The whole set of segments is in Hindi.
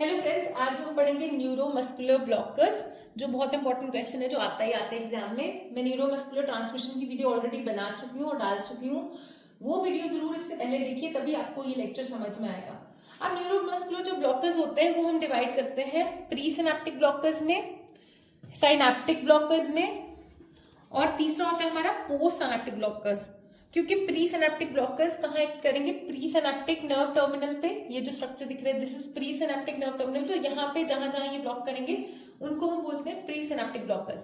हेलो फ्रेंड्स, आज हम पढ़ेंगे न्यूरोमस्कुलर ब्लॉकर्स, जो बहुत इंपॉर्टेंट क्वेश्चन है जो आता ही आता है एग्जाम में। मैं न्यूरोमस्कुलर ट्रांसमिशन की वीडियो ऑलरेडी बना चुकी हूँ और डाल चुकी हूँ। वो वीडियो जरूर इससे पहले देखिए, तभी आपको ये लेक्चर समझ में आएगा। अब न्यूरोमस्कुलर जो ब्लॉकर्स होते हैं वो हम डिवाइड करते हैं प्री सिनेप्टिक ब्लॉकर्स में, साइनेप्टिक ब्लॉकर्स में, और तीसरा होता है हमारा पोस्ट सिनेप्टिक ब्लॉकर्स। क्योंकि प्री सिनेप्टिक ब्लॉकर्स कहाँ एक्ट करेंगे? प्री सिनेप्टिक नर्व टर्मिनल पे। ये जो स्ट्रक्चर दिख रहा है this is pre synaptic nerve terminal. तो यहाँ पे जहां जहां ये ब्लॉक करेंगे उनको हम बोलते हैं pre synaptic blockers.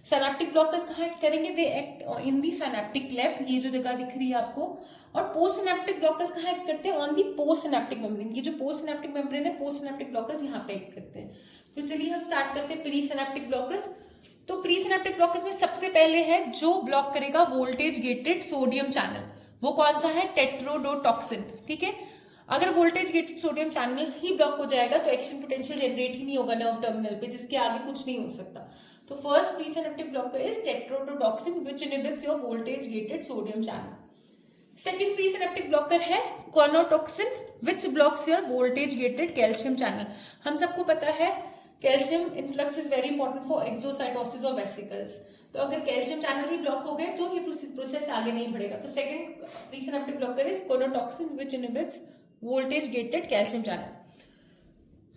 Synaptic blockers कहाँ एक्ट करेंगे? They act in the synaptic left, ये जो जगह दिख रही है आपको। और पोस्ट सिनेप्टिक ब्लॉकर्स कहाँ एक्ट करते हैं? On the post synaptic membrane. ये जो पोस्ट सिनेप्टिक मेम्ब्रेन है, पोस्ट सिनेप्टिक ब्लॉकर्स यहाँ पे एक्ट करते हैं। तो चलिए हम स्टार्ट करते हैं प्री सिनेप्टिक ब्लॉकर्स। तो प्री सिनेप्टिक ब्लॉकर्स में सबसे पहले है जो ब्लॉक करेगा वोल्टेज गेटेड सोडियम चैनल। वो कौन सा है? टेट्रोडोटॉक्सिन। ठीक है, अगर वोल्टेज गेटेड सोडियम चैनल ही ब्लॉक हो जाएगा तो एक्शन पोटेंशियल जनरेट ही नहीं होगा नर्व टर्मिनल पे, जिसके आगे कुछ नहीं हो सकता। तो first pre synaptic blocker is tetrodotoxin which inhibits your voltage gated sodium channel. Second pre synaptic blocker है conotoxin which blocks your voltage gated calcium channel. हम सबको पता है calcium influx is very important for exocytosis of vesicles. तो अगर कैल्शियम चैनल ही ब्लॉक हो गए तो ये प्रोसेस आगे नहीं बढ़ेगा। तो second pre synaptic blocker is conotoxin which inhibits voltage gated calcium channel.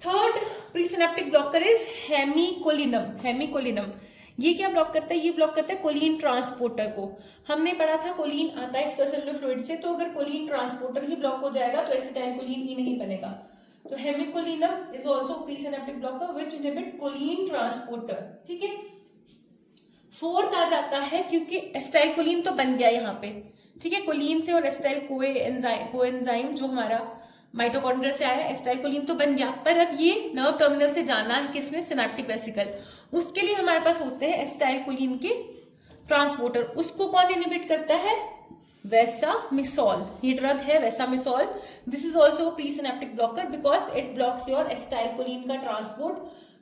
Third pre synaptic blocker is hemicholinium. Hemicholinium ये क्या ब्लॉक करता है? ये ब्लॉक करता है कोलिन ट्रांसपोर्टर को। हमने पढ़ा था कोलिन आता है एक्स्ट्रासेलुलर फ्लूइड से, तो अगर कोलिन ट्रांसपोर्टर ही ब्लॉक हो जाएगा तो एसिटाइलकोलिन ही नहीं बनेगा। तो hemicholinium is also pre synaptic blocker which inhibit choline transporter. ठीक है, फोर्थ आ जाता है क्योंकि एसिटाइलकोलिन तो बन गया यहाँ पे। ठीक है, कोलिन से और एसिटाइल कोएंजाइम जो हमारा माइटोकॉन्ड्रिया से आया, एसिटाइलकोलिन तो बन गया, पर अब ये नर्व टर्मिनल से जाना है किसमें? Synaptic vesicle. उसके लिए हमारे पास होते हैं एसिटाइलकोलिन के ट्रांसपोर्टर। उसको कौन इनहिबिट करता है? वेसामिसोल। ये ड्रग है vesamicol. This is also pre synaptic blocker because it blocks your acetylcholine का transport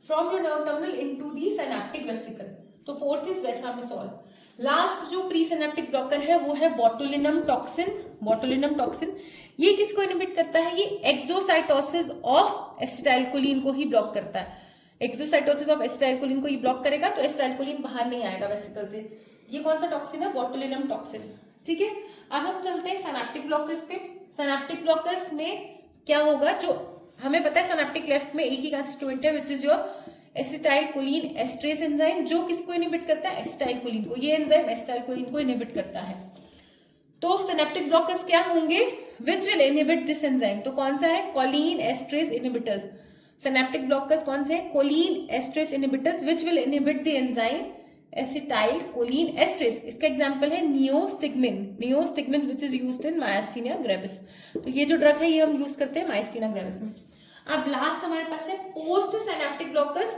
from your nerve terminal into the synaptic vesicle. तो फोर्थ इज वेसामिसोल। लास्ट जो प्री सिनेप्टिक ब्लॉकर है वो है बोटुलिनम टॉक्सिन। बोटुलिनम टॉक्सिन ये किसको इनहिबिट करता है? ये एक्सोसाइटोसिस ऑफ एसिटाइलकोलिन को ही ब्लॉक करता है। एक्सोसाइटोसिस ऑफ एसिटाइलकोलिन को ये ब्लॉक करेगा तो एसिटाइलकोलिन बाहर नहीं आएगा वेसिकल से। ये कौन सा टॉक्सिन है? Botulinum toxin. ठीक है, अब हम चलते हैं सिनेप्टिक ब्लॉकर्स पे। सिनेप्टिक ब्लॉकर्स में क्या होगा? जो हमें पता है सिनेप्टिक लेफ्ट में एक ही कंस्टिट्यूएंट है which is your acetylcholine esterase enzyme, जो किसको इनहिबिट करता है? एसिटाइलकोलिन को। ये एंजाइम एसिटाइलकोलिन को इनहिबिट करता है। तो सिनेप्टिक ब्लॉकर्स क्या होंगे? Which will inhibit this enzyme. तो कौन सा है? Choline esterase inhibitors. Synaptic blockers कौन से? Choline esterase inhibitors which will inhibit the enzyme acetylcholine esterase. इसका एग्जांपल है neostigmine. Neostigmine which is used in myasthenia gravis. तो ये जो ड्रग है ये हम यूज करते हैं मायस्थीनिया ग्रेविस में। अब लास्ट हमारे पास है पोस्ट सिनेप्टिक ब्लॉकर्स।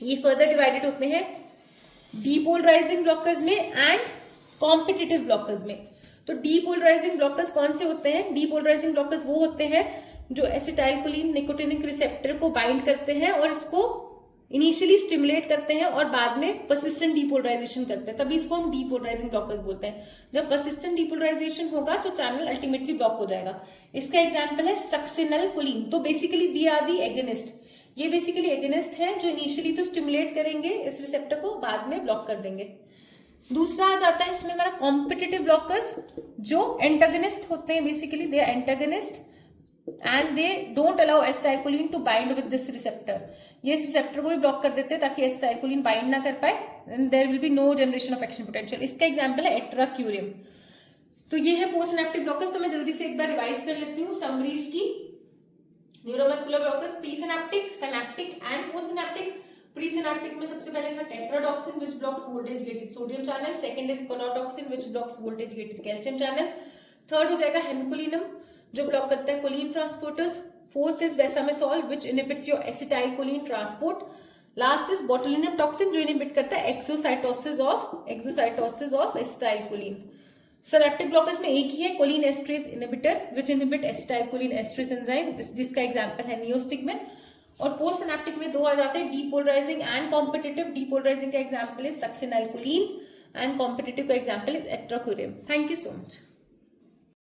ये फर्दर डिवाइडेड होते हैं डीपोलराइजिंग ब्लॉकर्स में एंड कॉम्पिटिटिव ब्लॉकर्स में। तो डीपोलराइजिंग ब्लॉकर्स कौन से होते हैं? डीपोलराइजिंग ब्लॉकर्स वो होते हैं जो एसिटाइलकोलिन निकोटिनिक रिसेप्टर को बाइंड करते हैं और इसको इनिशियली स्टिमुलेट करते हैं और बाद में परसिस्टेंट डीपोलराइजेशन करते हैं, तभी इसको हम डीपोलराइजिंग ब्लॉकर्स बोलते हैं। जब परसिस्टेंट डीपोलराइजेशन होगा तो चैनल अल्टीमेटली ब्लॉक हो जाएगा। इसका एग्जांपल है सक्सिनलकोलिन। तो basically they are the agonist. ये बेसिकली एगनिस्ट है जो इनिशियली तो स्टिमुलेट करेंगे इस रिसेप्टर को, बाद में ब्लॉक कर देंगे। दूसरा आ जाता है इसमें हमारा कॉम्पिटिटिव ब्लॉकर्स, जो एंटागनिस्ट होते हैं। Basically they are antagonist and they don't allow acetylcholine to bind with this receptor. ये इस रिसेप्टर को भी ब्लॉक कर देते हैं ताकि acetylcholine बाइंड ना कर पाए, and there will be no generation of action potential. इसका एग्जांपल है एट्राक्यूरियम। तो ये है पोस्ट सिनेप्टिक ब्लॉकर्स। तो मैं जल्दी से एक बार रिवाइज कर लेती हूँ समरीज की। Neuromuscular blockers pre synaptic, synaptic and post synaptic. Pre synaptic में सबसे पहले था tetrodotoxin which blocks voltage gated sodium channel. Second is conotoxin which blocks voltage gated calcium channel. Third हो जाएगा हेमिकोलिनम जो ब्लॉक करता है choline transporters. Fourth is vesamicol which inhibits your acetylcholine transport. Last is botulinum toxin जो इनहिबिट करता है exocytosis of acetylcholine. Synaptic blockers में एक ही है choline एस्ट्रेस inhibitor which inhibit acetylcholine esterase enzyme, जिसका एग्जांपल है नियोस्टिग्मिन। और पोस्ट सिनेप्टिक में दो आ जाते हैं डीपोलराइजिंग एंड कॉम्पिटिटिव। डीपोलराइजिंग का example is succinylcholine and competitive का example is atracurium. Thank you so much.